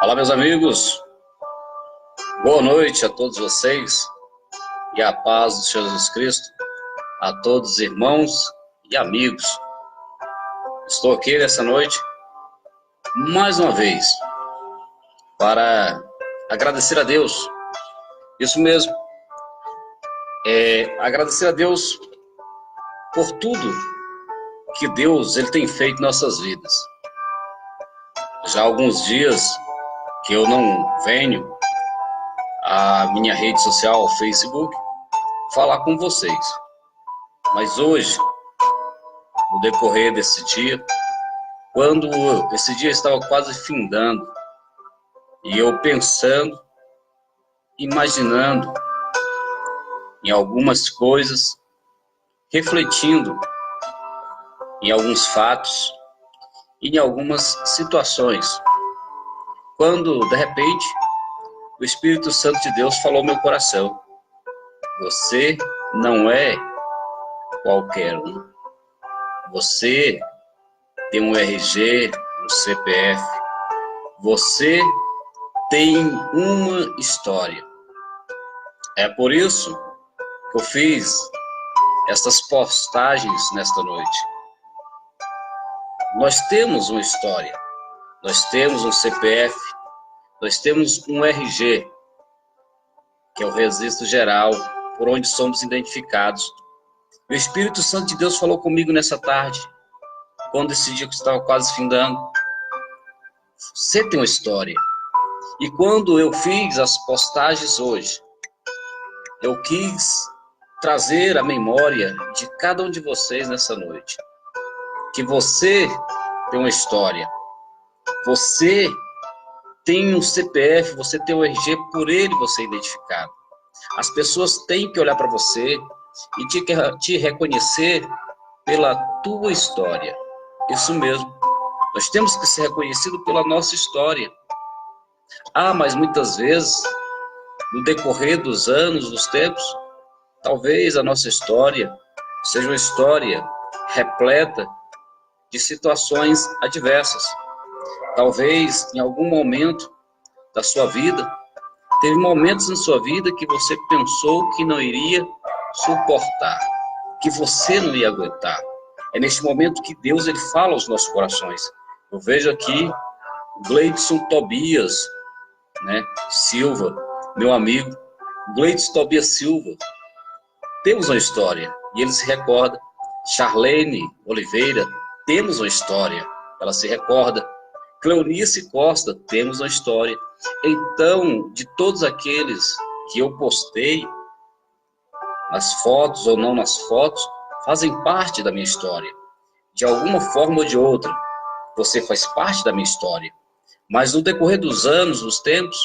Olá, meus amigos, boa noite a todos vocês e a paz do Senhor Jesus Cristo, a todos os irmãos e amigos. Estou aqui nessa noite, mais uma vez, para agradecer a Deus, isso mesmo, agradecer a Deus por tudo que Deus ele tem feito em nossas vidas. Já há alguns dias que eu não venho à minha rede social, Facebook, falar com vocês. Mas hoje, no decorrer desse dia, quando esse dia estava quase findando, e eu pensando, imaginando em algumas coisas, refletindo em alguns fatos e em algumas situações, quando, de repente, o Espírito Santo de Deus falou ao meu coração: você não é qualquer um. Você tem um RG, um CPF. Você tem uma história. É por isso que eu fiz essas postagens nesta noite. Nós temos uma história. Nós temos um CPF, nós temos um RG, que é o registro geral, por onde somos identificados. O Espírito Santo de Deus falou comigo nessa tarde, quando esse dia que estava quase findando. Você tem uma história. E quando eu fiz as postagens hoje, eu quis trazer a memória de cada um de vocês nessa noite. Que você tem uma história. Você tem um CPF, você tem um RG, por ele você é identificado. As pessoas têm que olhar para você e te reconhecer pela tua história. Isso mesmo. Nós temos que ser reconhecidos pela nossa história. Mas muitas vezes, no decorrer dos anos, dos tempos, talvez a nossa história seja uma história repleta de situações adversas. Talvez, em algum momento da sua vida, teve momentos na sua vida que você pensou que não iria suportar, que você não ia aguentar. É neste momento que Deus ele fala aos nossos corações. Eu vejo aqui o Gleidson Tobias, Silva, meu amigo, Gleidson Tobias Silva. Temos uma história, e ele se recorda. Charlene Oliveira, temos uma história, ela se recorda. Cleonice Costa, temos uma história. Então, de todos aqueles que eu postei, nas fotos ou não nas fotos, fazem parte da minha história. De alguma forma ou de outra, você faz parte da minha história. Mas no decorrer dos anos, dos tempos,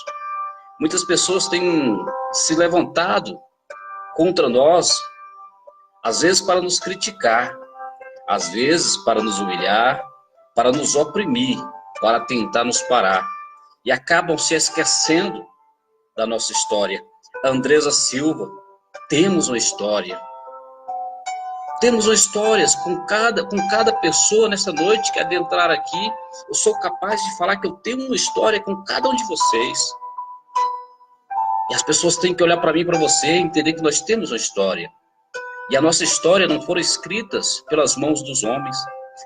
muitas pessoas têm se levantado contra nós, às vezes para nos criticar, às vezes para nos humilhar, para nos oprimir, para tentar nos parar, e acabam se esquecendo da nossa história. Andresa Silva, temos uma história. Temos uma história com cada pessoa nessa noite que adentrar aqui. Eu sou capaz de falar que eu tenho uma história com cada um de vocês. E as pessoas têm que olhar para mim e para você e entender que nós temos uma história. E a nossa história não foram escritas pelas mãos dos homens.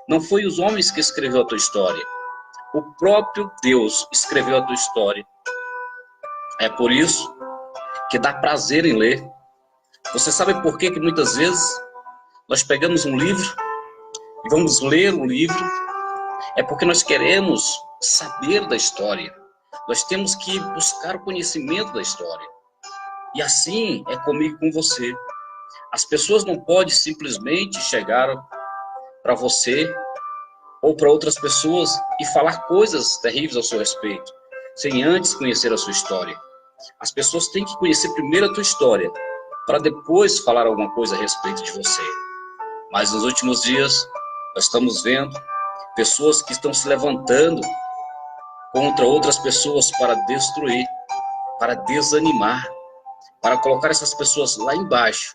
Não foi os homens que escreveu a tua história. O próprio Deus escreveu a tua história. É por isso que dá prazer em ler. Você sabe por que muitas vezes nós pegamos um livro e vamos ler um livro? É porque nós queremos saber da história. Nós temos que buscar o conhecimento da história. E assim é comigo e com você. As pessoas não podem simplesmente chegar para você ou para outras pessoas e falar coisas terríveis ao seu respeito, sem antes conhecer a sua história. As pessoas têm que conhecer primeiro a tua história, para depois falar alguma coisa a respeito de você. Mas nos últimos dias, nós estamos vendo pessoas que estão se levantando contra outras pessoas para destruir, para desanimar, para colocar essas pessoas lá embaixo,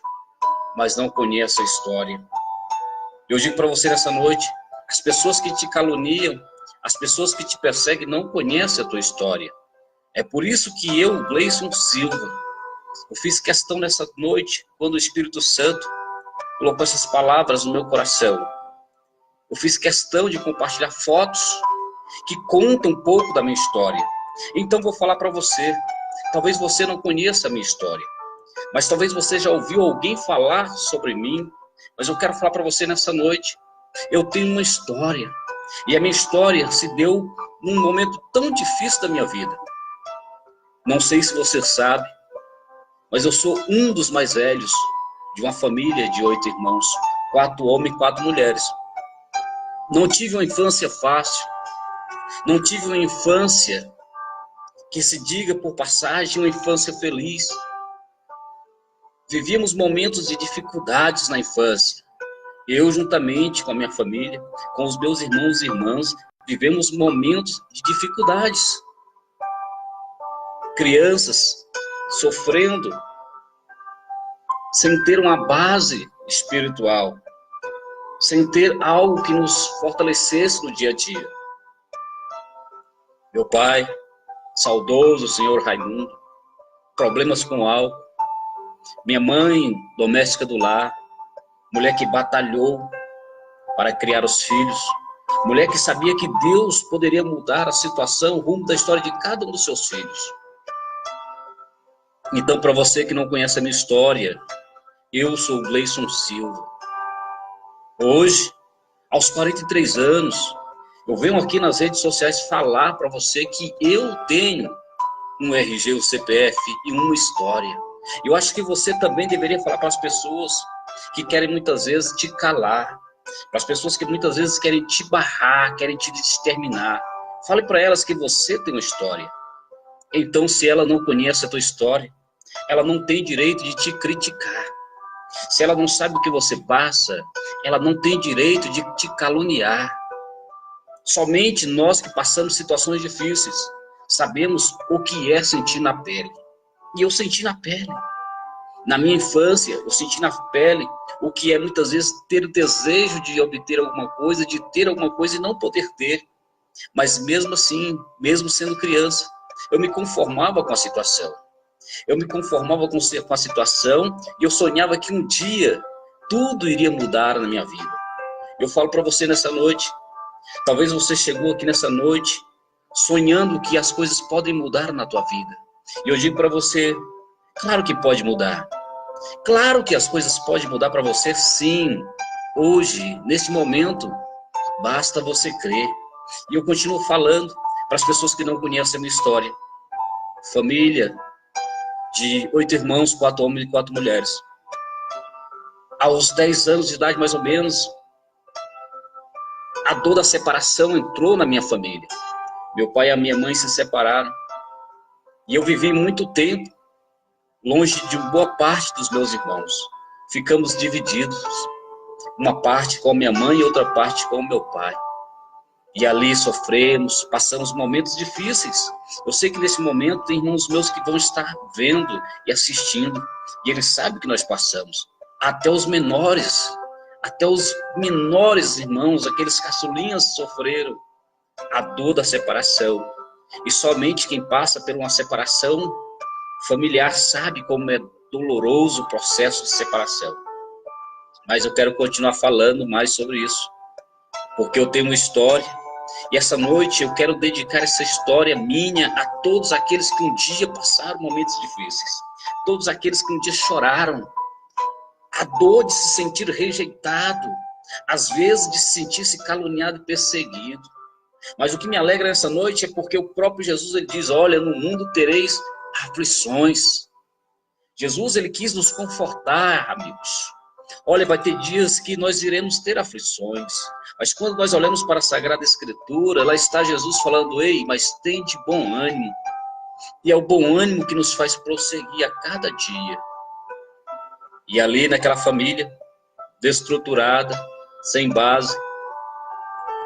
mas não conhecem a história. Eu digo para você nessa noite, as pessoas que te caluniam, As pessoas que te perseguem não conhecem a tua história. É por isso que eu, Gleison Silva, eu fiz questão nessa noite, quando o Espírito Santo colocou essas palavras no meu coração. Eu fiz questão de compartilhar fotos que contam um pouco da minha história. Então vou falar para você. Talvez você não conheça a minha história, mas talvez você já ouviu alguém falar sobre mim. Mas eu quero falar para você nessa noite. Eu tenho uma história. E a minha história se deu num momento tão difícil da minha vida. Não sei se você sabe, mas eu sou um dos mais velhos de uma família de 8 irmãos, 4 homens e 4 mulheres. Não tive uma infância fácil, não tive uma infância que se diga por passagem, uma infância feliz. Vivíamos momentos de dificuldades na infância. Eu, juntamente com a minha família, com os meus irmãos e irmãs, vivemos momentos de dificuldades. Crianças sofrendo, sem ter uma base espiritual, sem ter algo que nos fortalecesse no dia a dia. Meu pai, saudoso senhor Raimundo, problemas com álcool. Minha mãe, doméstica do lar, mulher que batalhou para criar os filhos, mulher que sabia que Deus poderia mudar a situação, o rumo da história de cada um dos seus filhos. Então, para você que não conhece a minha história, eu sou o Gleison Silva. Hoje, aos 43 anos, eu venho aqui nas redes sociais falar para você que eu tenho um RG, um CPF e uma história. Eu acho que você também deveria falar para as pessoas que querem muitas vezes te calar, para as pessoas que muitas vezes querem te barrar, querem te exterminar. Fale para elas que você tem uma história. Então, se ela não conhece a tua história, ela não tem direito de te criticar. Se ela não sabe o que você passa, ela não tem direito de te caluniar. Somente nós que passamos situações difíceis sabemos o que é sentir na pele. E eu senti na pele. Na minha infância, eu senti na pele o que é muitas vezes ter o desejo de obter alguma coisa, de ter alguma coisa e não poder ter. Mas mesmo assim, mesmo sendo criança, eu me conformava com a situação. Eu me conformava com a situação e eu sonhava que um dia tudo iria mudar na minha vida. Eu falo para você nessa noite, talvez você chegou aqui nessa noite sonhando que as coisas podem mudar na tua vida. E eu digo para você, claro que pode mudar. Claro que as coisas podem mudar para você, sim. Hoje, nesse momento, basta você crer. E eu continuo falando para as pessoas que não conhecem a minha história. Família de 8 irmãos, 4 homens e 4 mulheres. Aos 10 anos de idade, mais ou menos, a dor da separação entrou na minha família. Meu pai e a minha mãe se separaram. E eu vivi muito tempo longe de boa parte dos meus irmãos. Ficamos divididos. Uma parte com a minha mãe e outra parte com o meu pai. E ali sofremos, passamos momentos difíceis. Eu sei que nesse momento tem irmãos meus que vão estar vendo e assistindo. E eles sabem o que nós passamos. Até os menores irmãos, aqueles caçulinhas sofreram a dor da separação. E somente quem passa por uma separação familiar sabe como é doloroso o processo de separação. Mas eu quero continuar falando mais sobre isso, porque eu tenho uma história, e essa noite eu quero dedicar essa história minha a todos aqueles que um dia passaram momentos difíceis, todos aqueles que um dia choraram, a dor de se sentir rejeitado, às vezes de se sentir-se caluniado e perseguido. Mas o que me alegra nessa noite é porque o próprio Jesus ele diz, olha, no mundo tereis aflições. Jesus ele quis nos confortar, amigos. Olha, vai ter dias que nós iremos ter aflições, mas quando nós olhamos para a Sagrada Escritura, lá está Jesus falando, ei, mas tem de bom ânimo. E é o bom ânimo que nos faz prosseguir a cada dia. E ali naquela família, destruturada, sem base,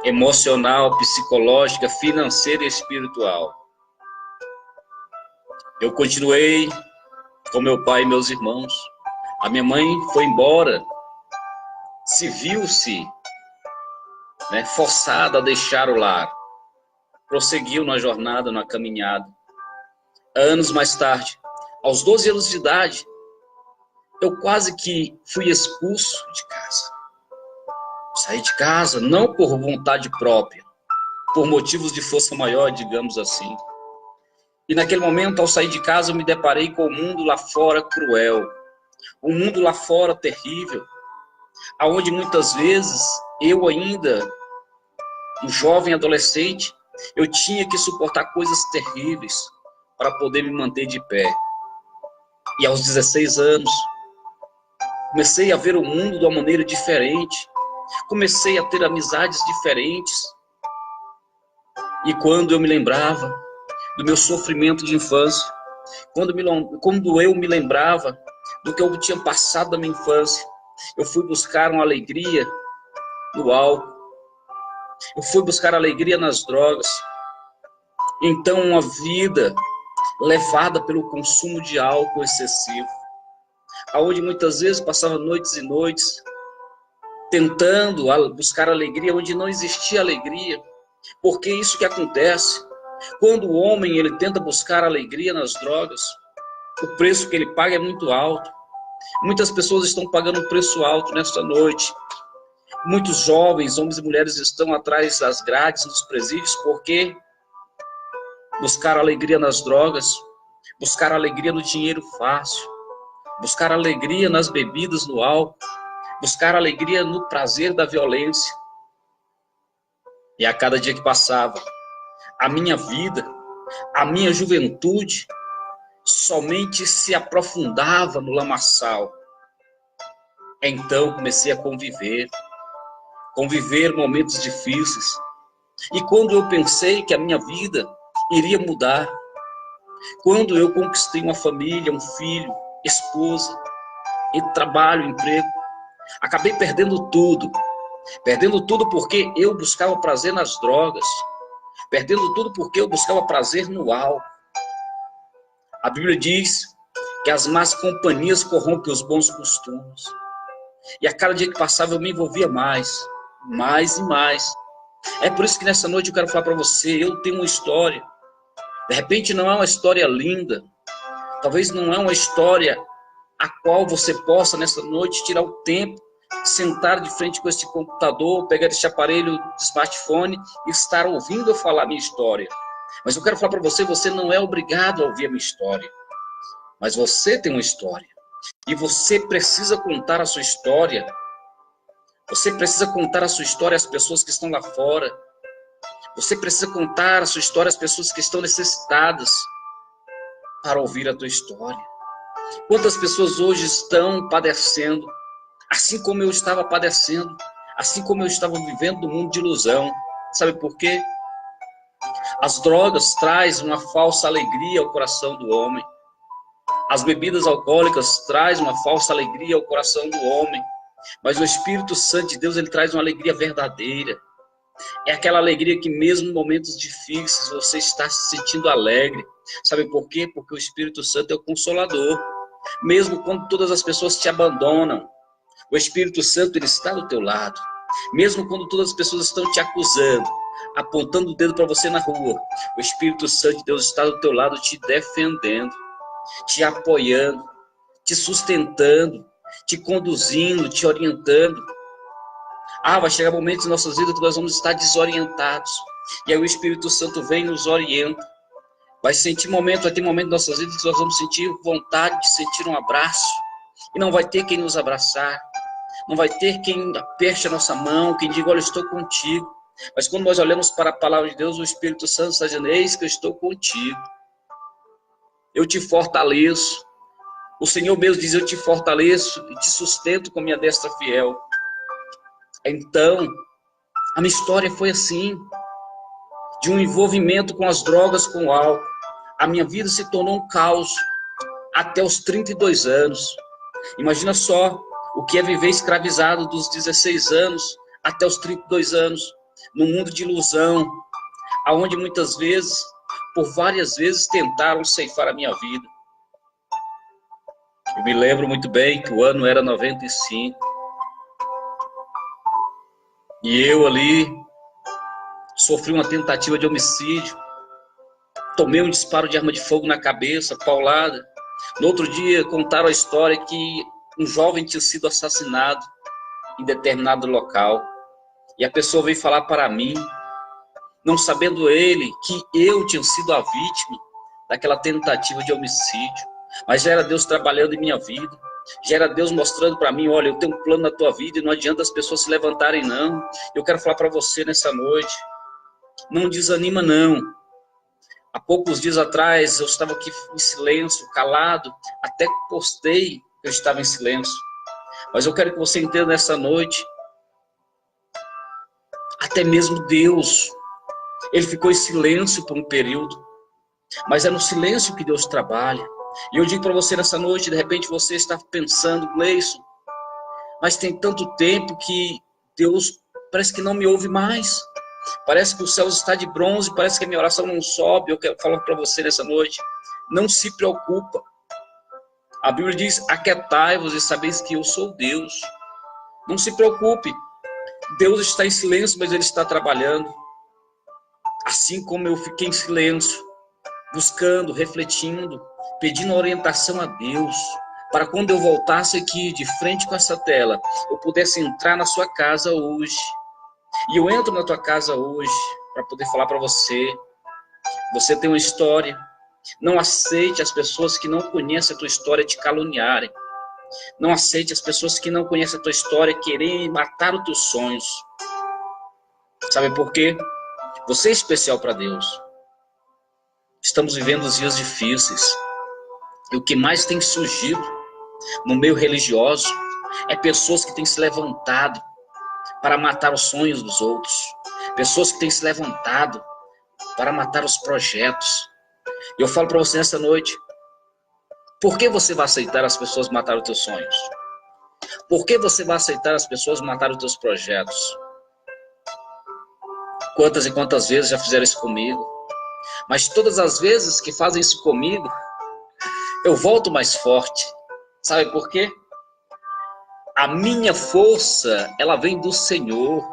emocional, psicológica, financeira e espiritual. Eu continuei com meu pai e meus irmãos. A minha mãe foi embora, se viu-se forçada a deixar o lar. prosseguiu na jornada, na caminhada. Anos mais tarde, aos 12 anos de idade, eu quase que fui expulso de casa. Saí de casa não por vontade própria, por motivos de força maior, digamos assim. E naquele momento, ao sair de casa, eu me deparei com o mundo lá fora cruel, o mundo lá fora terrível, aonde muitas vezes eu ainda, um jovem adolescente, eu tinha que suportar coisas terríveis para poder me manter de pé. E aos 16 anos, comecei a ver o mundo de uma maneira diferente, comecei a ter amizades diferentes. E quando eu me lembrava do meu sofrimento de infância, quando eu me lembrava do que eu tinha passado da minha infância, eu fui buscar uma alegria no álcool, eu fui buscar alegria nas drogas. Então, uma vida levada pelo consumo de álcool excessivo, aonde muitas vezes passava noites e noites tentando buscar alegria onde não existia alegria. Porque isso que acontece quando o homem ele tenta buscar alegria nas drogas, o preço que ele paga é muito alto. Muitas pessoas estão pagando um preço alto nesta noite. Muitos jovens, homens e mulheres, estão atrás das grades dos presídios porque buscar alegria nas drogas, buscar alegria no dinheiro fácil, buscar alegria nas bebidas, no álcool, buscar alegria no prazer da violência. E a cada dia que passava, a minha vida, a minha juventude, somente se aprofundava no lamaçal. Então comecei a conviver momentos difíceis. E quando eu pensei que a minha vida iria mudar, quando eu conquistei uma família, um filho, esposa, e trabalho, emprego, acabei perdendo tudo porque eu buscava prazer nas drogas, perdendo tudo porque eu buscava prazer no álcool. A Bíblia diz que as más companhias corrompem os bons costumes. E a cada dia que passava eu me envolvia mais e mais. É por isso que nessa noite eu quero falar para você, eu tenho uma história. De repente não é uma história linda, talvez não é uma história a qual você possa nessa noite tirar o tempo, sentar de frente com esse computador, pegar esse aparelho de smartphone e estar ouvindo eu falar a minha história. Mas eu quero falar para você, você não é obrigado a ouvir a minha história. Mas você tem uma história. E você precisa contar a sua história. Você precisa contar a sua história às pessoas que estão lá fora. Você precisa contar a sua história às pessoas que estão necessitadas para ouvir a tua história. Quantas pessoas hoje estão padecendo, assim como eu estava padecendo, assim como eu estava vivendo no mundo de ilusão. Sabe por quê? As drogas trazem uma falsa alegria ao coração do homem. As bebidas alcoólicas trazem uma falsa alegria ao coração do homem. Mas o Espírito Santo de Deus, ele traz uma alegria verdadeira. É aquela alegria que mesmo em momentos difíceis você está se sentindo alegre. Sabe por quê? Porque o Espírito Santo é o Consolador. Mesmo quando todas as pessoas te abandonam, o Espírito Santo ele está do teu lado. Mesmo quando todas as pessoas estão te acusando, apontando o dedo para você na rua, o Espírito Santo de Deus está do teu lado te defendendo, te apoiando, te sustentando, te conduzindo, te orientando. Vai chegar momentos em nossas vidas que nós vamos estar desorientados. E aí o Espírito Santo vem e nos orienta. Vai ter momento em nossas vidas que nós vamos sentir vontade de sentir um abraço. E não vai ter quem nos abraçar. Não vai ter quem aperte a nossa mão, quem diga, olha, eu estou contigo. Mas quando nós olhamos para a palavra de Deus, o Espírito Santo está dizendo, eis que eu estou contigo. Eu te fortaleço. O Senhor mesmo diz, eu te fortaleço e te sustento com minha destra fiel. Então, a minha história foi assim, de um envolvimento com as drogas, com o álcool. A minha vida se tornou um caos até os 32 anos. Imagina só o que é viver escravizado dos 16 anos até os 32 anos, num mundo de ilusão, aonde muitas vezes, por várias vezes, tentaram ceifar a minha vida. Eu me lembro muito bem que o ano era 95. E eu ali, sofri uma tentativa de homicídio, tomei um disparo de arma de fogo na cabeça, paulada. No outro dia contaram a história que um jovem tinha sido assassinado em determinado local. E a pessoa veio falar para mim, não sabendo ele que eu tinha sido a vítima daquela tentativa de homicídio. Mas já era Deus trabalhando em minha vida. Já era Deus mostrando para mim, olha, eu tenho um plano na tua vida e não adianta as pessoas se levantarem, não. Eu quero falar para você nessa noite, não desanima, não. Há poucos dias atrás, eu estava aqui em silêncio, calado, até postei que eu estava em silêncio. Mas eu quero que você entenda nessa noite, até mesmo Deus, ele ficou em silêncio por um período, mas é no silêncio que Deus trabalha. E eu digo para você nessa noite, de repente você está pensando, Gleison, mas tem tanto tempo que Deus parece que não me ouve mais. Parece que o céu está de bronze, parece que a minha oração não sobe. Eu quero falar para você nessa noite, não se preocupa. A Bíblia diz, aquietai-vos e sabeis que eu sou Deus. Não se preocupe. Deus está em silêncio, mas Ele está trabalhando. Assim como eu fiquei em silêncio, buscando, refletindo, pedindo orientação a Deus, para quando eu voltasse aqui de frente com essa tela, eu pudesse entrar na sua casa hoje. E eu entro na tua casa hoje para poder falar para você, você tem uma história. Não aceite as pessoas que não conhecem a tua história te caluniarem. Não aceite as pessoas que não conhecem a tua história quererem matar os teus sonhos. Sabe por quê? Você é especial para Deus. Estamos vivendo dias difíceis. E o que mais tem surgido no meio religioso é pessoas que têm se levantado para matar os sonhos dos outros. Pessoas que têm se levantado para matar os projetos. E eu falo para você nessa noite, por que você vai aceitar as pessoas matar os teus sonhos? Por que você vai aceitar as pessoas matar os teus projetos? Quantas e quantas vezes já fizeram isso comigo? Mas todas as vezes que fazem isso comigo, eu volto mais forte. Sabe por quê? A minha força, ela vem do Senhor.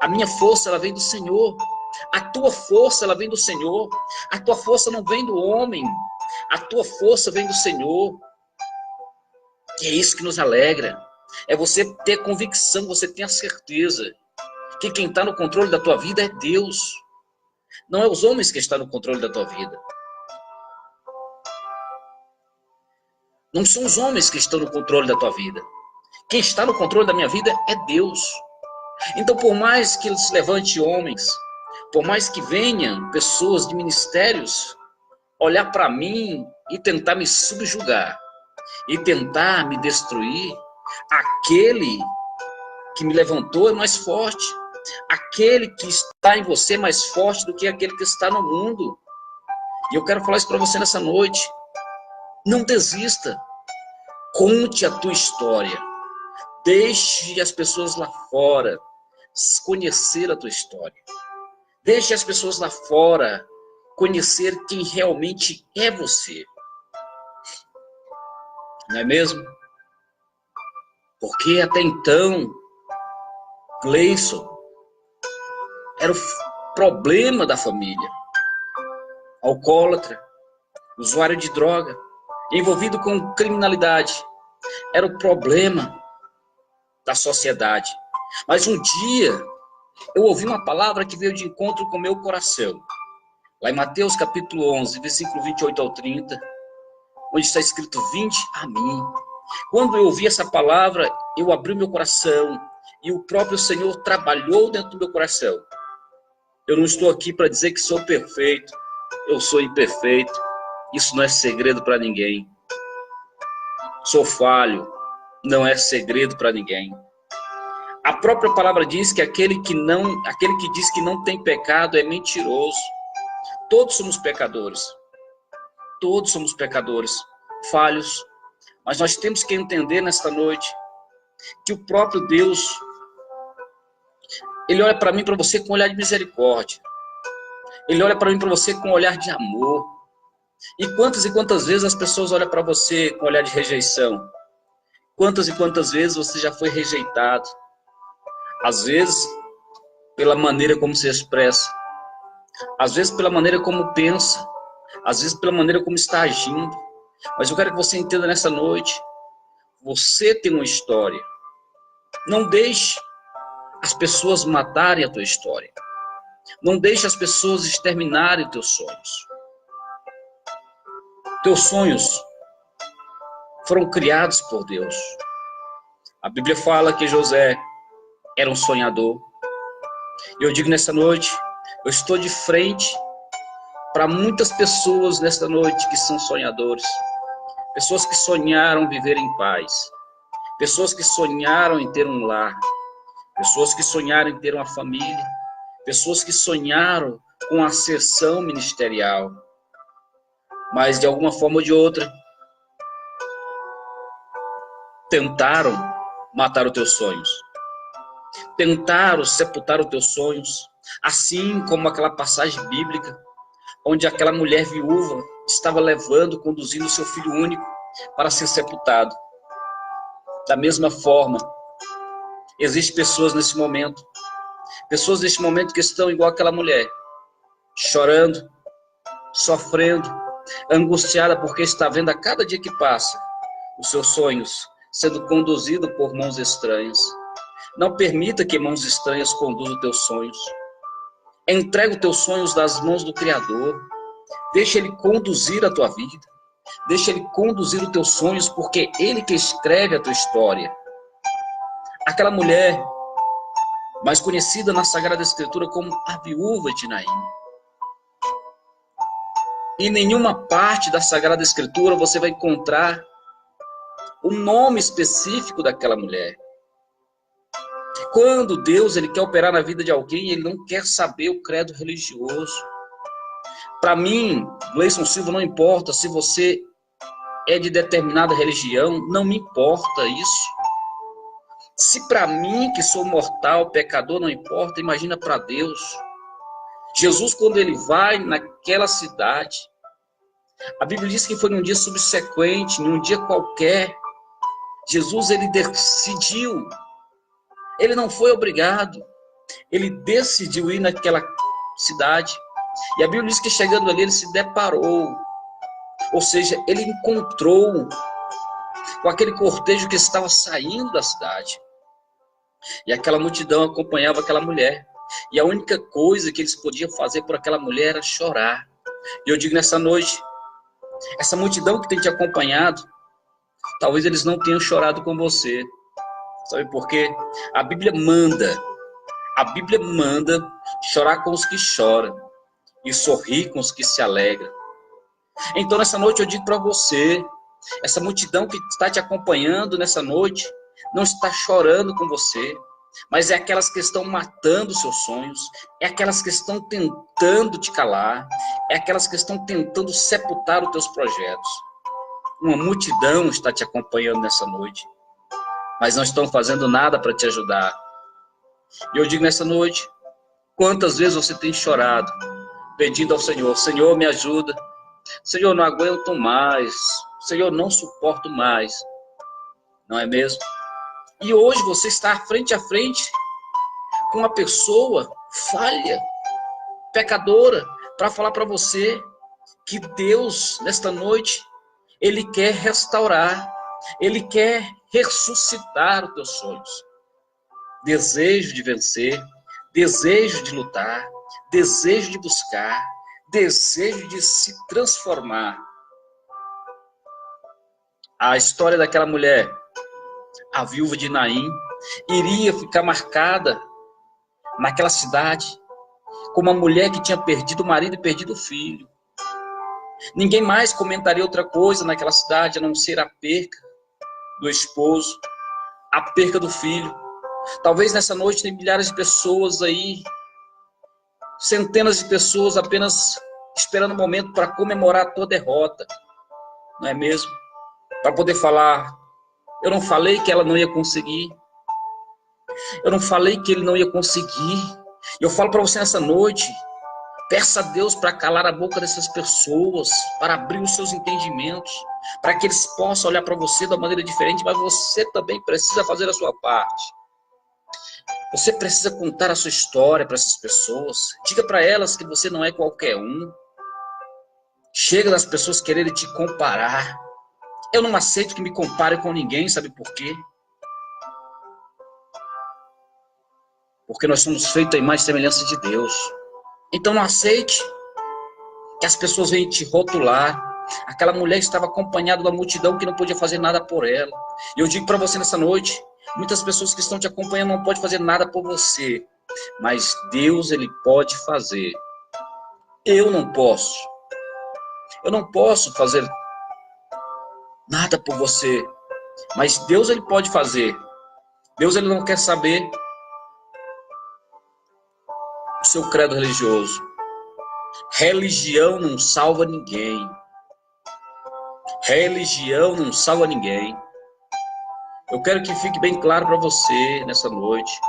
A minha força, ela vem do Senhor. A tua força, ela vem do Senhor. A tua força não vem do homem. A tua força vem do Senhor. E é isso que nos alegra. É você ter convicção, você ter a certeza que quem está no controle da tua vida é Deus. Não é os homens que estão no controle da tua vida. Não são os homens que estão no controle da tua vida. Quem está no controle da minha vida é Deus. Então, por mais que se levante homens, por mais que venham pessoas de ministérios olhar para mim e tentar me subjugar, e tentar me destruir, aquele que me levantou é mais forte. Aquele que está em você é mais forte do que aquele que está no mundo. E eu quero falar isso para você nessa noite. Não desista. Conte a tua história. Deixe as pessoas lá fora conhecer a tua história. Deixe as pessoas lá fora conhecer quem realmente é você. Não é mesmo? Porque até então, Gleison era o problema da família. Alcoólatra, usuário de droga, envolvido com criminalidade. Era o problema da sociedade. Mas um dia, eu ouvi uma palavra que veio de encontro com o meu coração. Lá em Mateus capítulo 11, versículo 28 ao 30, onde está escrito, vinde a mim. Quando eu ouvi essa palavra, eu abri o meu coração e o próprio Senhor trabalhou dentro do meu coração. Eu não estou aqui para dizer que sou perfeito, eu sou imperfeito, isso não é segredo para ninguém. Sou falho, não é segredo para ninguém. A própria palavra diz que aquele que diz que não tem pecado é mentiroso. Todos somos pecadores. Todos somos pecadores, falhos. Mas nós temos que entender nesta noite que o próprio Deus, Ele olha para mim e para você com um olhar de misericórdia. Ele olha para mim e para você com um olhar de amor. E quantas vezes as pessoas olham para você com um olhar de rejeição? Quantas e quantas vezes você já foi rejeitado? Às vezes, pela maneira como se expressa, às vezes pela maneira como pensa, às vezes pela maneira como está agindo. Mas eu quero que você entenda nessa noite, você tem uma história. Não deixe as pessoas matarem a tua história. Não deixe as pessoas exterminarem os teus sonhos. Teus sonhos foram criados por Deus. A Bíblia fala que José era um sonhador. E eu digo nessa noite, eu estou de frente para muitas pessoas nesta noite que são sonhadores. Pessoas que sonharam viver em paz. Pessoas que sonharam em ter um lar. Pessoas que sonharam em ter uma família. Pessoas que sonharam com a ascensão ministerial. Mas de alguma forma ou de outra, tentaram matar os teus sonhos. Tentaram sepultar os teus sonhos. Assim como aquela passagem bíblica, onde aquela mulher viúva estava conduzindo seu filho único para ser sepultado. Da mesma forma, existem pessoas nesse momento que estão igual aquela mulher, chorando, sofrendo, angustiada porque está vendo a cada dia que passa os seus sonhos sendo conduzidos por mãos estranhas. Não permita que mãos estranhas conduzam os teus sonhos. Entrega os teus sonhos nas mãos do Criador. Deixa Ele conduzir a tua vida. Deixa Ele conduzir os teus sonhos, porque Ele que escreve a tua história. Aquela mulher, mais conhecida na Sagrada Escritura como a viúva de Naim. Em nenhuma parte da Sagrada Escritura você vai encontrar o nome específico daquela mulher. Quando Deus ele quer operar na vida de alguém, Ele não quer saber o credo religioso. Para mim, Gleison Silva, não importa se você é de determinada religião, não me importa isso. Se para mim, que sou mortal, pecador, não importa, imagina para Deus. Jesus, quando Ele vai naquela cidade, a Bíblia diz que foi num dia subsequente, num dia qualquer, Jesus ele decidiu. Ele não foi obrigado. Ele decidiu ir naquela cidade. E a Bíblia diz que chegando ali, ele se deparou. Ou seja, ele encontrou com aquele cortejo que estava saindo da cidade. E aquela multidão acompanhava aquela mulher. E a única coisa que eles podiam fazer por aquela mulher era chorar. E eu digo nessa noite, essa multidão que tem te acompanhado, talvez eles não tenham chorado com você. Sabe por quê? A Bíblia manda chorar com os que choram e sorrir com os que se alegram. Então nessa noite eu digo para você, essa multidão que está te acompanhando nessa noite, não está chorando com você, mas é aquelas que estão matando seus sonhos, é aquelas que estão tentando te calar, é aquelas que estão tentando sepultar os teus projetos. Uma multidão está te acompanhando nessa noite, mas não estão fazendo nada para te ajudar. E eu digo nessa noite, quantas vezes você tem chorado, pedindo ao Senhor, Senhor, me ajuda, Senhor, não aguento mais, Senhor, não suporto mais, não é mesmo? E hoje você está frente a frente com uma pessoa falha, pecadora, para falar para você que Deus, nesta noite, Ele quer restaurar, Ele quer ressuscitar os teus sonhos. Desejo de vencer, desejo de lutar, desejo de buscar, desejo de se transformar. A história daquela mulher, a viúva de Naim, iria ficar marcada naquela cidade como uma mulher que tinha perdido o marido e perdido o filho. Ninguém mais comentaria outra coisa naquela cidade, a não ser a perca do esposo, a perca do filho. Talvez nessa noite tem milhares de pessoas aí, centenas de pessoas apenas esperando o momento para comemorar a tua derrota, não é mesmo? Para poder falar, eu não falei que ela não ia conseguir, eu não falei que ele não ia conseguir. Eu falo para você nessa noite, peça a Deus para calar a boca dessas pessoas, para abrir os seus entendimentos, para que eles possam olhar para você de uma maneira diferente, mas você também precisa fazer a sua parte. Você precisa contar a sua história para essas pessoas. Diga para elas que você não é qualquer um. Chega das pessoas quererem te comparar. Eu não aceito que me compare com ninguém, sabe por quê? Porque nós somos feitos à imagem e semelhança de Deus. Então não aceite que as pessoas venham te rotular. Aquela mulher estava acompanhada da multidão que não podia fazer nada por ela. E eu digo para você nessa noite, muitas pessoas que estão te acompanhando não podem fazer nada por você. Mas Deus, Ele pode fazer. Eu não posso. Eu não posso fazer nada por você. Mas Deus, Ele pode fazer. Deus, Ele não quer saber o seu credo religioso. Religião não salva ninguém. Religião não salva ninguém. Eu quero que fique bem claro para você nessa noite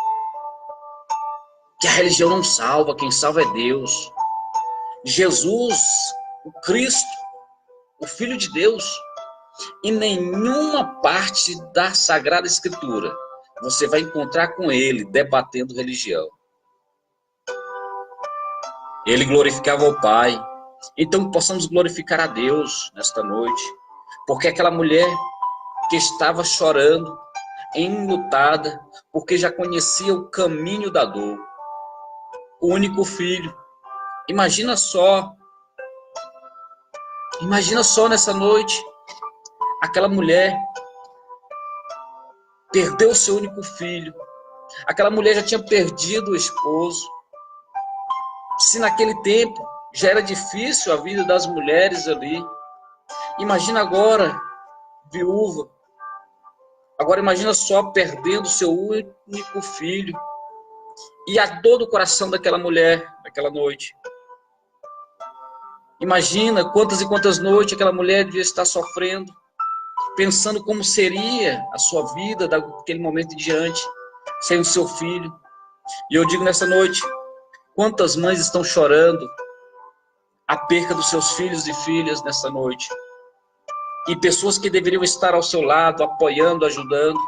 que a religião não salva, quem salva é Deus. Jesus, o Cristo, o Filho de Deus, em nenhuma parte da Sagrada Escritura você vai encontrar com ele debatendo religião. Ele glorificava o Pai. Então possamos glorificar a Deus nesta noite, porque aquela mulher que estava chorando, enlutada, porque já conhecia o caminho da dor, o único filho. Imagina só nessa noite, aquela mulher perdeu seu único filho, aquela mulher já tinha perdido o esposo. Se naquele tempo já era difícil a vida das mulheres ali, imagina agora, viúva. Agora imagina só perdendo seu único filho. E a dor do coração daquela mulher, naquela noite. Imagina quantas e quantas noites aquela mulher devia estar sofrendo, pensando como seria a sua vida daquele momento em diante, sem o seu filho. E eu digo nessa noite, quantas mães estão chorando a perca dos seus filhos e filhas nessa noite. E pessoas que deveriam estar ao seu lado, apoiando, ajudando,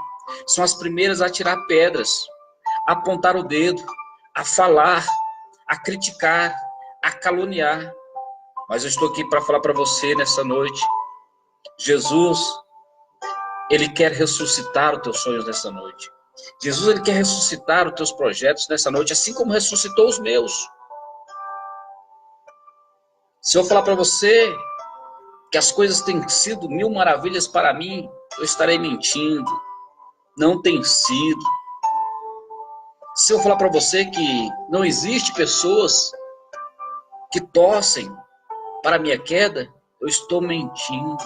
são as primeiras a tirar pedras, a apontar o dedo, a falar, a criticar, a caluniar. Mas eu estou aqui para falar para você nessa noite. Jesus, Ele quer ressuscitar os teus sonhos nessa noite. Jesus, Ele quer ressuscitar os teus projetos nessa noite, assim como ressuscitou os meus. Se eu falar para você que as coisas têm sido mil maravilhas para mim, eu estarei mentindo. Não tem sido. Se eu falar para você que não existe pessoas que torcem para a minha queda, eu estou mentindo.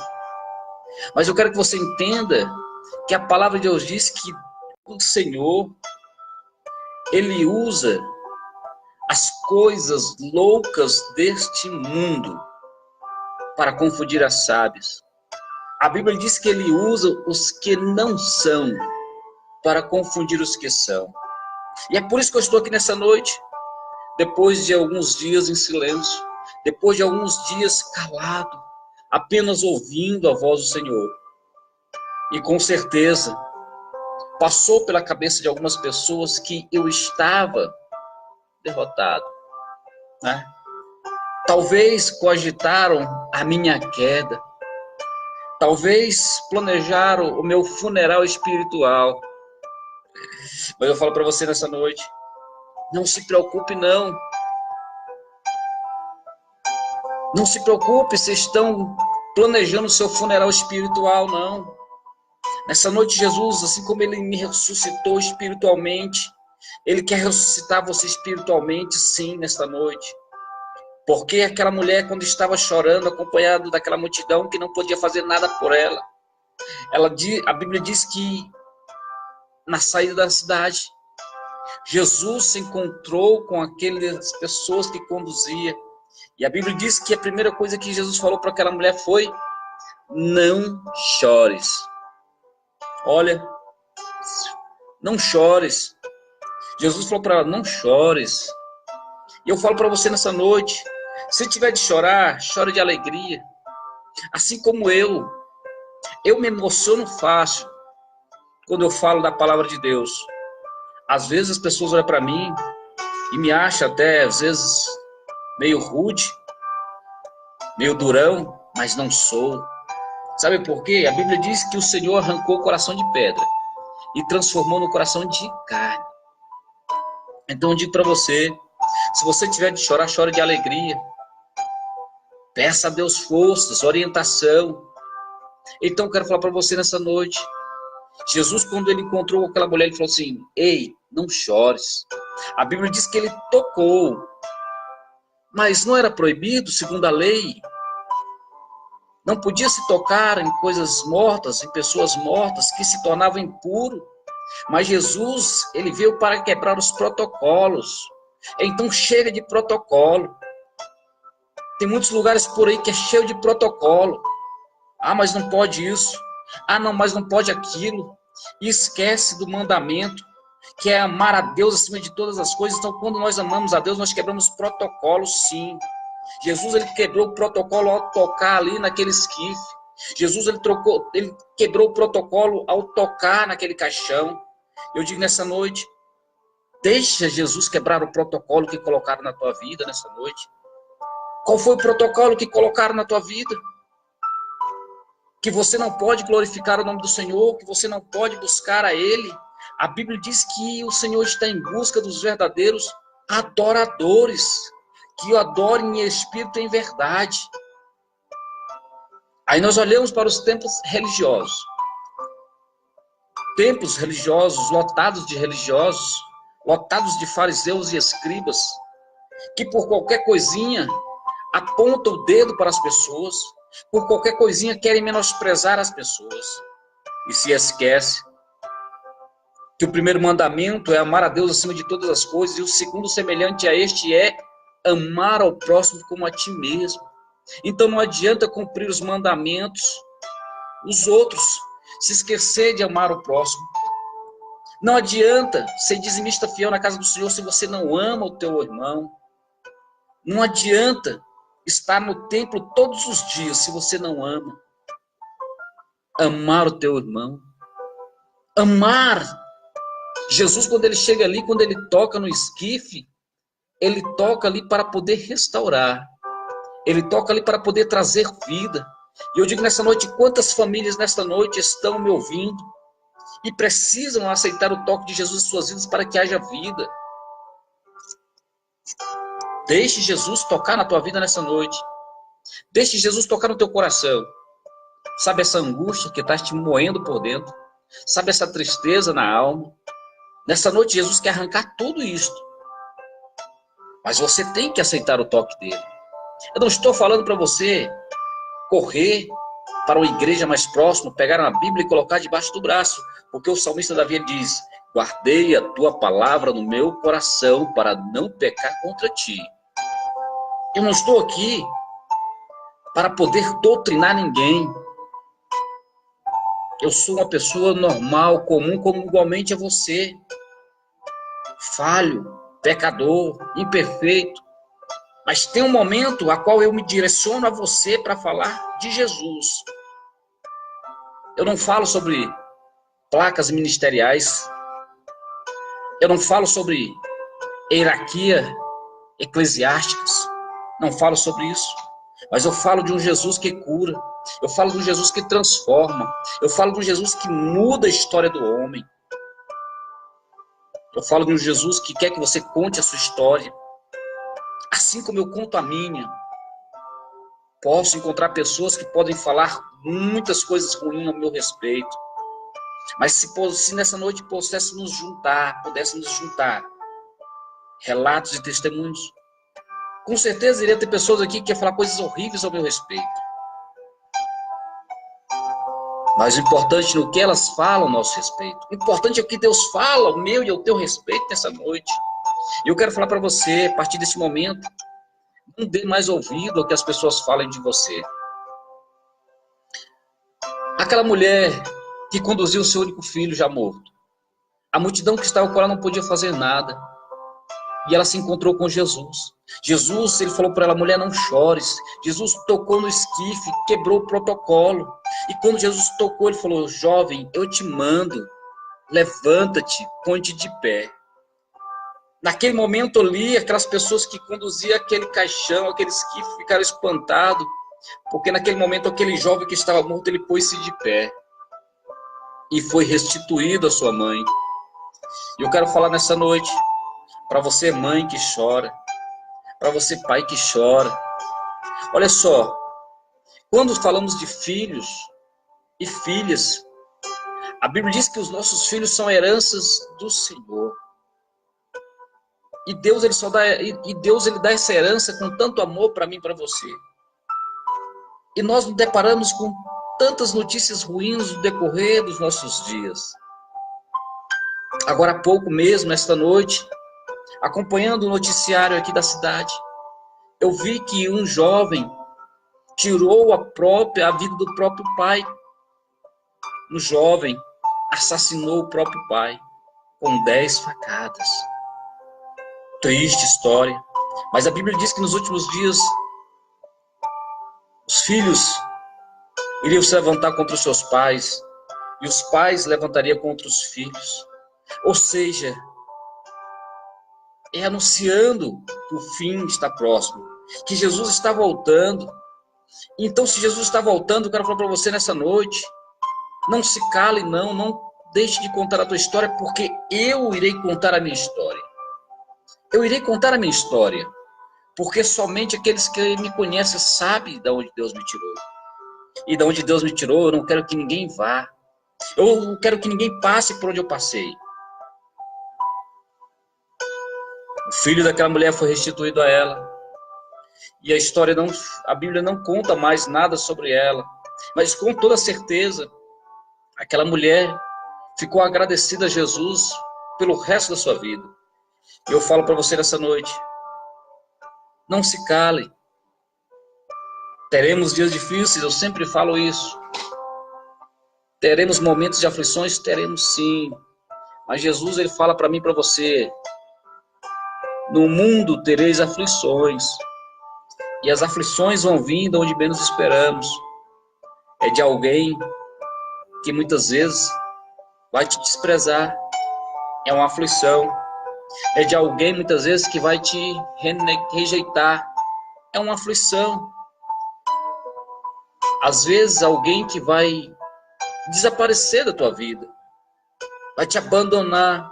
Mas eu quero que você entenda que a palavra de Deus diz que o Senhor, Ele usa as coisas loucas deste mundo para confundir as sábias. A Bíblia diz que Ele usa os que não são para confundir os que são. E é por isso que eu estou aqui nessa noite, depois de alguns dias em silêncio, depois de alguns dias calado, apenas ouvindo a voz do Senhor. E com certeza, passou pela cabeça de algumas pessoas que eu estava derrotado, né? Talvez cogitaram a minha queda, talvez planejaram o meu funeral espiritual. Mas eu falo para você nessa noite, não se preocupe não. Não se preocupe se estão planejando o seu funeral espiritual, não. Nessa noite, Jesus, assim como Ele me ressuscitou espiritualmente, Ele quer ressuscitar você espiritualmente, sim, nesta noite. Porque aquela mulher, quando estava chorando, acompanhada daquela multidão que não podia fazer nada por ela, a Bíblia diz que na saída da cidade, Jesus se encontrou com aquelas pessoas que conduzia. E a Bíblia diz que a primeira coisa que Jesus falou para aquela mulher foi: não chores. Olha, não chores. Jesus falou para ela: não chores. E eu falo para você nessa noite, se tiver de chorar, chore de alegria. Assim como eu me emociono fácil quando eu falo da palavra de Deus. Às vezes as pessoas olham para mim e me acham até, às vezes, meio rude, meio durão, mas não sou. Sabe por quê? A Bíblia diz que o Senhor arrancou o coração de pedra e transformou no coração de carne. Então eu digo para você, se você tiver de chorar, chore de alegria. Peça a Deus forças, orientação. Então eu quero falar para você nessa noite. Jesus, quando ele encontrou aquela mulher, ele falou assim: ei, não chores. A Bíblia diz que ele tocou, mas não era proibido, segundo a lei. Não podia se tocar em coisas mortas, em pessoas mortas, que se tornavam impuro. Mas Jesus, ele veio para quebrar os protocolos. Então chega de protocolo. Tem muitos lugares por aí que é cheio de protocolo. Ah, mas não pode isso. Ah, não, mas não pode aquilo. E esquece do mandamento, que é amar a Deus acima de todas as coisas. Então, quando nós amamos a Deus, nós quebramos protocolos, sim. Jesus, ele quebrou o protocolo ao tocar ali naquele esquife. Jesus, ele quebrou o protocolo ao tocar naquele caixão. Eu digo nessa noite, deixa Jesus quebrar o protocolo que colocaram na tua vida nessa noite. Qual foi o protocolo que colocaram na tua vida? Que você não pode glorificar o nome do Senhor, que você não pode buscar a Ele. A Bíblia diz que o Senhor está em busca dos verdadeiros adoradores, que o adorem em espírito e em verdade. Aí nós olhamos para os templos religiosos. Templos religiosos, lotados de religiosos, lotados de fariseus e escribas, que por qualquer coisinha apontam o dedo para as pessoas, por qualquer coisinha querem menosprezar as pessoas. E se esquece que o primeiro mandamento é amar a Deus acima de todas as coisas, e o segundo semelhante a este é amar ao próximo como a ti mesmo. Então não adianta cumprir os mandamentos, os outros, se esquecer de amar o próximo. Não adianta ser dizimista fiel na casa do Senhor se você não ama o teu irmão. Não adianta estar no templo todos os dias se você não ama. Amar o teu irmão. Amar. Jesus, quando ele chega ali, quando ele toca no esquife, ele toca ali para poder restaurar. Ele toca ali para poder trazer vida. E eu digo nessa noite, quantas famílias nesta noite estão me ouvindo e precisam aceitar o toque de Jesus em suas vidas para que haja vida. Deixe Jesus tocar na tua vida nessa noite. Deixe Jesus tocar no teu coração. Sabe essa angústia que está te moendo por dentro? Sabe essa tristeza na alma? Nessa noite Jesus quer arrancar tudo isto. Mas você tem que aceitar o toque dele. Eu não estou falando para você correr para uma igreja mais próxima, pegar uma Bíblia e colocar debaixo do braço. Porque o salmista Davi diz: guardei a tua palavra no meu coração para não pecar contra ti. Eu não estou aqui para poder doutrinar ninguém. Eu sou uma pessoa normal, comum, como igualmente é você. Falho, pecador, imperfeito. Mas tem um momento a qual eu me direciono a você para falar de Jesus. Eu não falo sobre placas ministeriais. Eu não falo sobre hierarquia eclesiásticas. Não falo sobre isso. Mas eu falo de um Jesus que cura. Eu falo de um Jesus que transforma. Eu falo de um Jesus que muda a história do homem. Eu falo de um Jesus que quer que você conte a sua história. Assim como eu conto a minha. Posso encontrar pessoas que podem falar muitas coisas ruins a meu respeito. Mas se nessa noite pudéssemos juntar relatos e testemunhos, com certeza iria ter pessoas aqui que iam falar coisas horríveis ao meu respeito. Mas o importante no que elas falam ao nosso respeito. O importante é o que Deus fala ao meu e ao teu respeito nessa noite. E eu quero falar para você, a partir desse momento, não dê mais ouvido ao que as pessoas falem de você. Aquela mulher que conduziu o seu único filho já morto. A multidão que estava com ela não podia fazer nada. E ela se encontrou com Jesus. Jesus, ele falou para ela: mulher, não chores. Jesus tocou no esquife, quebrou o protocolo. E quando Jesus tocou, ele falou: jovem, eu te mando, levanta-te, põe-te de pé. Naquele momento ali, aquelas pessoas que conduziam aquele caixão, aqueles que ficaram espantados, porque naquele momento aquele jovem que estava morto, ele pôs-se de pé e foi restituído à sua mãe. E eu quero falar nessa noite, para você mãe que chora, para você pai que chora. Olha só, quando falamos de filhos e filhas, a Bíblia diz que os nossos filhos são heranças do Senhor. E Deus ele dá essa herança com tanto amor para mim e para você. E nós nos deparamos com tantas notícias ruins no decorrer dos nossos dias. Agora há pouco mesmo, nesta noite, acompanhando o noticiário aqui da cidade, eu vi que um jovem tirou a vida do próprio pai. Um jovem assassinou o próprio pai com 10 facadas. Triste história. Mas a Bíblia diz que nos últimos dias os filhos iriam se levantar contra os seus pais e os pais levantariam contra os filhos. Ou seja, é anunciando que o fim está próximo, que Jesus está voltando. Então, se Jesus está voltando, eu quero falar para você nessa noite, não se cale, não deixe de contar a tua história, porque eu irei contar a minha história. Eu irei contar a minha história, porque somente aqueles que me conhecem sabem de onde Deus me tirou. E de onde Deus me tirou, eu não quero que ninguém vá. Eu não quero que ninguém passe por onde eu passei. O filho daquela mulher foi restituído a ela. E a Bíblia não conta mais nada sobre ela. Mas com toda certeza, aquela mulher ficou agradecida a Jesus pelo resto da sua vida. E eu falo para você nessa noite, não se cale. Teremos dias difíceis, eu sempre falo isso. Teremos momentos de aflições? Teremos sim. Mas Jesus, ele fala para mim e para você, no mundo tereis aflições. E as aflições vão vir de onde menos esperamos. É de alguém que muitas vezes vai te desprezar. É uma aflição. É de alguém muitas vezes que vai te rejeitar. É uma aflição. Às vezes alguém que vai desaparecer da tua vida. Vai te abandonar.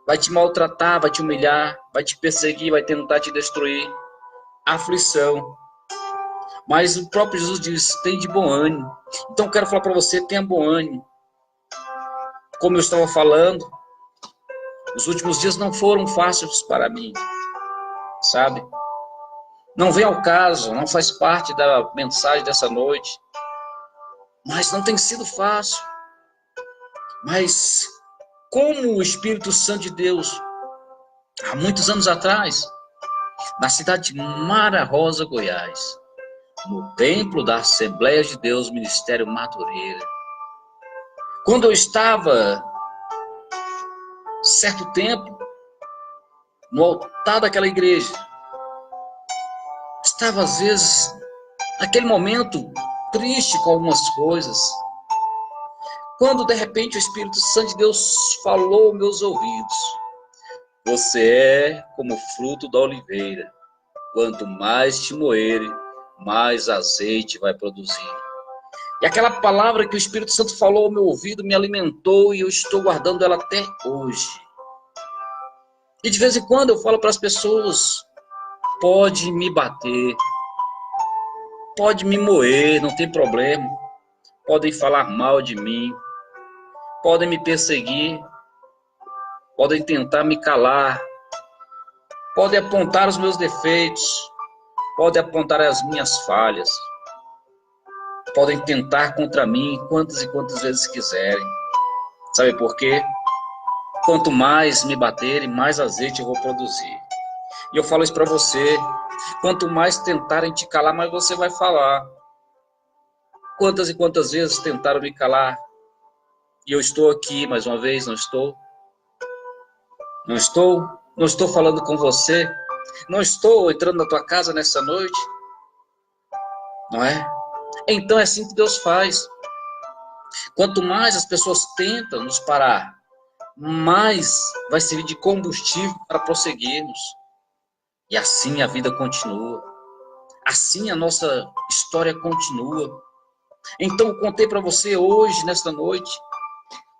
Vai te maltratar, vai te humilhar, vai te perseguir, vai tentar te destruir. Aflição. Mas o próprio Jesus diz, tem de bom ânimo. Então eu quero falar para você, tenha bom ânimo. Como eu estava falando, os últimos dias não foram fáceis para mim, sabe? Não vem ao caso, não faz parte da mensagem dessa noite. Mas não tem sido fácil. Mas como o Espírito Santo de Deus, há muitos anos atrás, na cidade de Mara Rosa, Goiás, no templo da Assembleia de Deus, Ministério Madureira. Quando eu estava, certo tempo, no altar daquela igreja, estava às vezes, naquele momento, triste com algumas coisas, quando de repente o Espírito Santo de Deus falou aos meus ouvidos, você é como fruto da oliveira, quanto mais te moere, mais azeite vai produzir. E aquela palavra que o Espírito Santo falou ao meu ouvido me alimentou e eu estou guardando ela até hoje. E de vez em quando eu falo para as pessoas, pode me bater, pode me moer, não tem problema. Podem falar mal de mim, podem me perseguir, podem tentar me calar, podem apontar os meus defeitos, podem apontar as minhas falhas, podem tentar contra mim quantas e quantas vezes quiserem. Sabe por quê? Quanto mais me baterem, mais azeite eu vou produzir. E eu falo isso para você, quanto mais tentarem te calar, mais você vai falar. Quantas e quantas vezes tentaram me calar? E eu estou aqui mais uma vez, não estou? Não estou falando com você? Não estou entrando na tua casa nessa noite? Não é? Então é assim que Deus faz. Quanto mais as pessoas tentam nos parar, mais vai servir de combustível para prosseguirmos. E assim a vida continua. Assim a nossa história continua. Então eu contei para você hoje, nesta noite,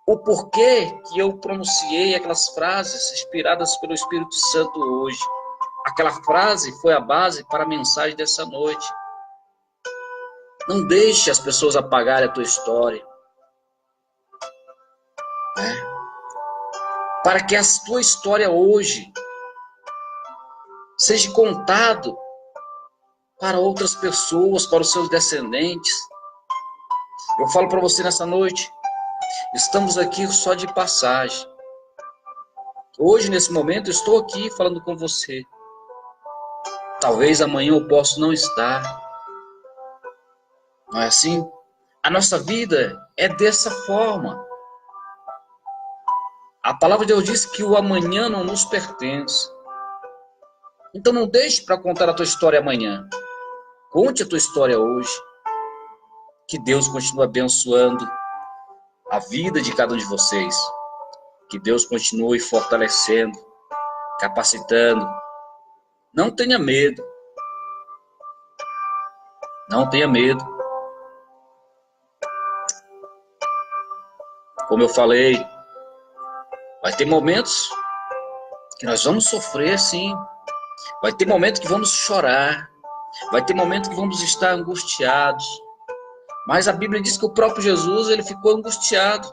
o porquê que eu pronunciei aquelas frases inspiradas pelo Espírito Santo hoje. Aquela frase foi a base para a mensagem dessa noite. Não deixe as pessoas apagarem a tua história. Para que a tua história hoje seja contado para outras pessoas, para os seus descendentes. Eu falo para você nessa noite, estamos aqui só de passagem. Hoje, nesse momento, eu estou aqui falando com você. Talvez amanhã eu possa não estar. Não é assim? A nossa vida é dessa forma. A palavra de Deus diz que o amanhã não nos pertence. Então não deixe para contar a tua história amanhã. Conte a tua história hoje. Que Deus continue abençoando a vida de cada um de vocês. Que Deus continue fortalecendo, capacitando. Não tenha medo. Não tenha medo. Como eu falei, vai ter momentos que nós vamos sofrer, sim. Vai ter momentos que vamos chorar. Vai ter momentos que vamos estar angustiados. Mas a Bíblia diz que o próprio Jesus, ele ficou angustiado.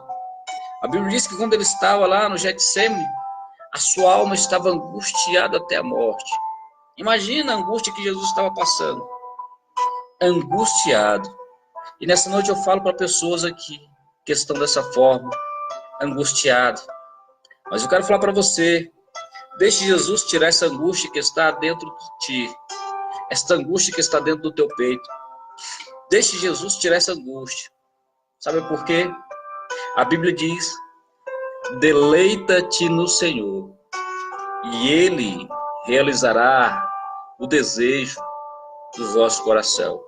A Bíblia diz que quando ele estava lá no Getsemane, a sua alma estava angustiada até a morte. Imagina a angústia que Jesus estava passando. Angustiado. E nessa noite eu falo para pessoas aqui que estão dessa forma, angustiado. Mas eu quero falar para você, deixe Jesus tirar essa angústia que está dentro de ti. Esta angústia que está dentro do teu peito. Deixe Jesus tirar essa angústia. Sabe por quê? A Bíblia diz, deleita-te no Senhor, e Ele realizará o desejo do vosso coração.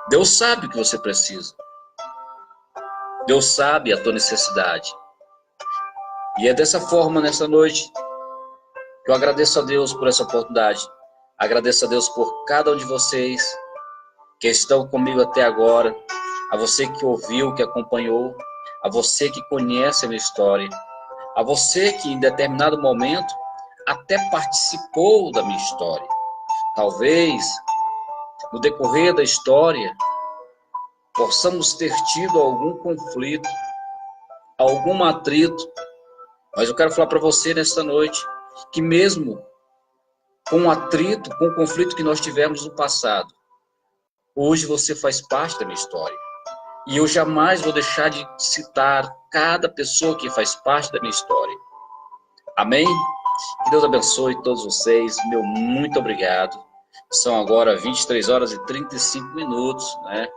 Deus sabe o que você precisa. Deus sabe a tua necessidade. E é dessa forma, nessa noite, que eu agradeço a Deus por essa oportunidade. Agradeço a Deus por cada um de vocês que estão comigo até agora. A você que ouviu, que acompanhou. A você que conhece a minha história. A você que em determinado momento até participou da minha história. Talvez, no decorrer da história, possamos ter tido algum conflito, algum atrito. Mas eu quero falar para você nesta noite, que mesmo com o atrito, com o conflito que nós tivemos no passado, hoje você faz parte da minha história. E eu jamais vou deixar de citar cada pessoa que faz parte da minha história. Amém? Que Deus abençoe todos vocês. Meu muito obrigado. São agora 23 horas e 35 minutos, né?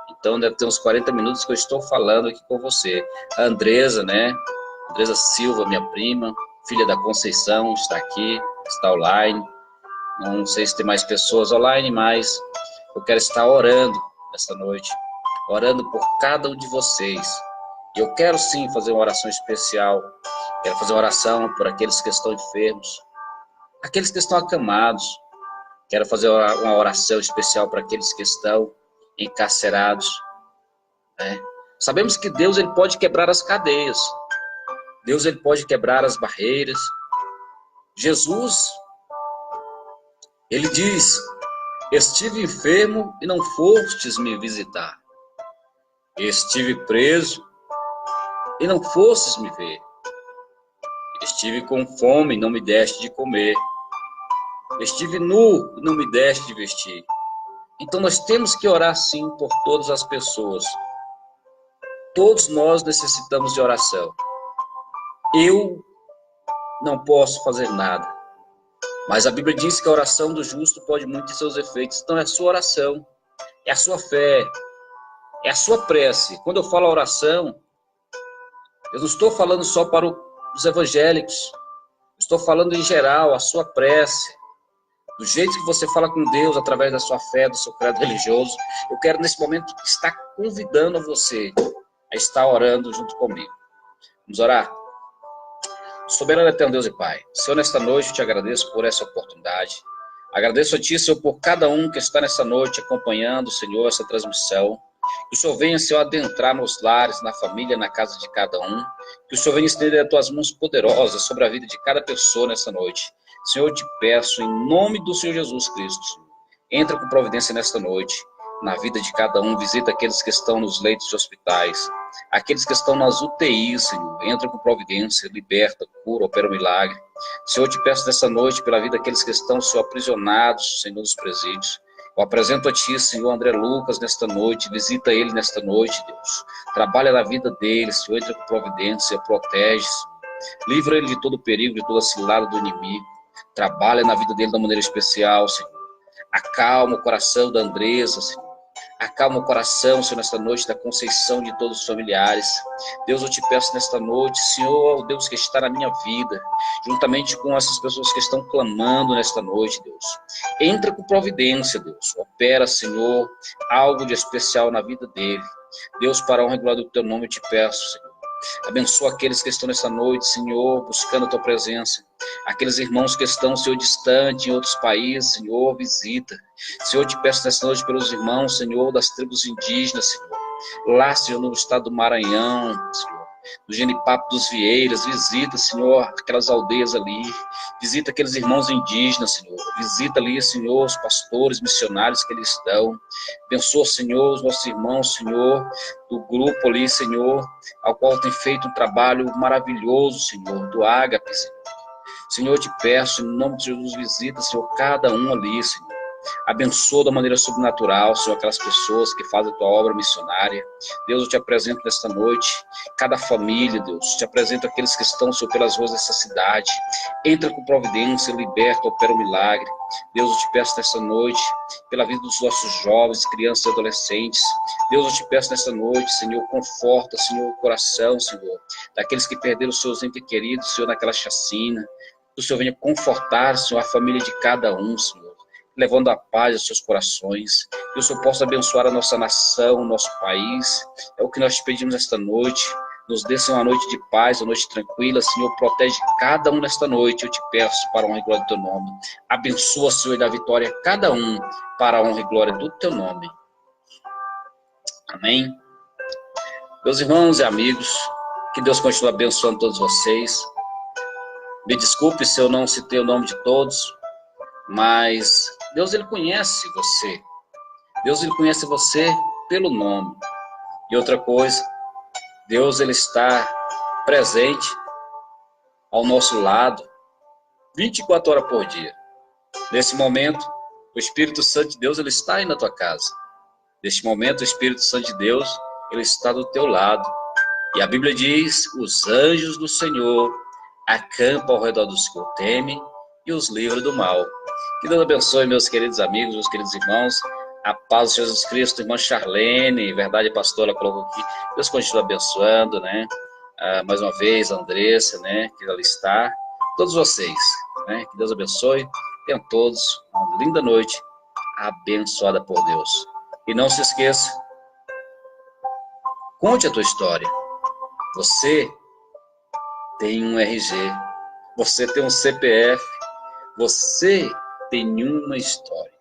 Então deve ter uns 40 minutos que eu estou falando aqui com você. A Andresa, né? Andresa Silva, minha prima, filha da Conceição, está aqui, está online. Não sei se tem mais pessoas online, mas eu quero estar orando nesta noite. Orando por cada um de vocês. E eu quero sim fazer uma oração especial. Quero fazer uma oração por aqueles que estão enfermos. Aqueles que estão acamados. Quero fazer uma oração especial para aqueles que estão encarcerados. Né? Sabemos que Deus ele pode quebrar as cadeias. Deus ele pode quebrar as barreiras. Jesus, ele diz, estive enfermo e não fostes me visitar. Estive preso e não fostes me ver. Estive com fome e não me deste de comer. Estive nu e não me deste de vestir. Então nós temos que orar sim por todas as pessoas. Todos nós necessitamos de oração. Eu não posso fazer nada. Mas a Bíblia diz que a oração do justo pode muito em seus efeitos. Então é a sua oração, é a sua fé, é a sua prece. Quando eu falo oração, eu não estou falando só para os evangélicos. Estou falando em geral, a sua prece. Do jeito que você fala com Deus, através da sua fé, do seu credo religioso. Eu quero nesse momento estar convidando a você a estar orando junto comigo. Vamos orar? Soberano eterno Deus e Pai, Senhor, nesta noite eu te agradeço por essa oportunidade. Agradeço a Ti, Senhor, por cada um que está nessa noite acompanhando, Senhor, essa transmissão. Que o Senhor venha, Senhor, adentrar nos lares, na família, na casa de cada um. Que o Senhor venha estender as Tuas mãos poderosas sobre a vida de cada pessoa nessa noite. Senhor, eu te peço, em nome do Senhor Jesus Cristo, Senhor, entra com providência nesta noite, na vida de cada um. Visita aqueles que estão nos leitos de hospitais, aqueles que estão nas UTIs, Senhor. Entra com providência, liberta, cura, opera um milagre. Senhor, eu te peço nessa noite pela vida daqueles que estão, Senhor, aprisionados, Senhor, nos presídios. Eu apresento a Ti, Senhor, André Lucas, nesta noite. Visita ele nesta noite, Deus. Trabalha na vida dele, Senhor. Entra com providência, protege, Senhor. Livra ele de todo perigo, de toda cilada do inimigo. Trabalha na vida dele da maneira especial, Senhor. Acalma o coração da Andressa, Senhor. Acalma o coração, Senhor, nesta noite da Conceição de todos os familiares. Deus, eu te peço nesta noite, Senhor, Deus, que está na minha vida, juntamente com essas pessoas que estão clamando nesta noite, Deus. Entra com providência, Deus. Opera, Senhor, algo de especial na vida dele. Deus, para a honra e glória do Teu nome, eu te peço, Senhor. Abençoa aqueles que estão nessa noite, Senhor, buscando a Tua presença. Aqueles irmãos que estão, Senhor, distante em outros países, Senhor, visita. Senhor, eu te peço nessa noite pelos irmãos, Senhor, das tribos indígenas, Senhor. Lá, Senhor, no estado do Maranhão, Senhor, do Genipapo dos Vieiras. Visita, Senhor, aquelas aldeias ali. Visita aqueles irmãos indígenas, Senhor. Visita ali, Senhor, os pastores, missionários que eles estão. Abençoa, Senhor, os nossos irmãos, Senhor, do grupo ali, Senhor, ao qual tem feito um trabalho maravilhoso, Senhor, do Ágape, Senhor. Senhor, eu te peço, em nome de Jesus, visita, Senhor, cada um ali, Senhor. Abençoa da maneira sobrenatural, Senhor, aquelas pessoas que fazem a Tua obra missionária. Deus, eu te apresento nesta noite cada família, Deus. Te apresento aqueles que estão, Senhor, pelas ruas dessa cidade. Entra com providência, liberta, opera um milagre. Deus, eu te peço nesta noite pela vida dos nossos jovens, crianças e adolescentes. Deus, eu te peço nesta noite, Senhor, conforta, Senhor, o coração, Senhor, daqueles que perderam os seus entes queridos, Senhor, naquela chacina. Que o Senhor venha confortar, Senhor, a família de cada um, Senhor, levando a paz aos seus corações. Que o Senhor possa abençoar a nossa nação, o nosso país. É o que nós te pedimos esta noite. Nos dê, Senhor, uma noite de paz, uma noite tranquila. Senhor, protege cada um nesta noite. Eu te peço para a honra e glória do Teu nome. Abençoa, Senhor, e dá vitória a cada um para a honra e glória do Teu nome. Amém. Meus irmãos e amigos, que Deus continue abençoando todos vocês. Me desculpe se eu não citei o nome de todos, mas Deus, Ele conhece você. Deus, Ele conhece você pelo nome. E outra coisa, Deus, Ele está presente ao nosso lado 24 horas por dia. Nesse momento, o Espírito Santo de Deus, Ele está aí na tua casa. Neste momento, o Espírito Santo de Deus, Ele está do teu lado. E a Bíblia diz, os anjos do Senhor acampam ao redor dos que o temem e os livra do mal. Que Deus abençoe, meus queridos amigos, meus queridos irmãos. A paz de Jesus Cristo, irmã Charlene, verdade, pastora, colocou aqui. Deus continua abençoando, né? Mais uma vez, a Andressa, né? Que ela está. Todos vocês, né? Que Deus abençoe. Tenham todos uma linda noite, abençoada por Deus. E não se esqueça, conte a tua história. Você tem um RG, você tem um CPF, você tem uma história.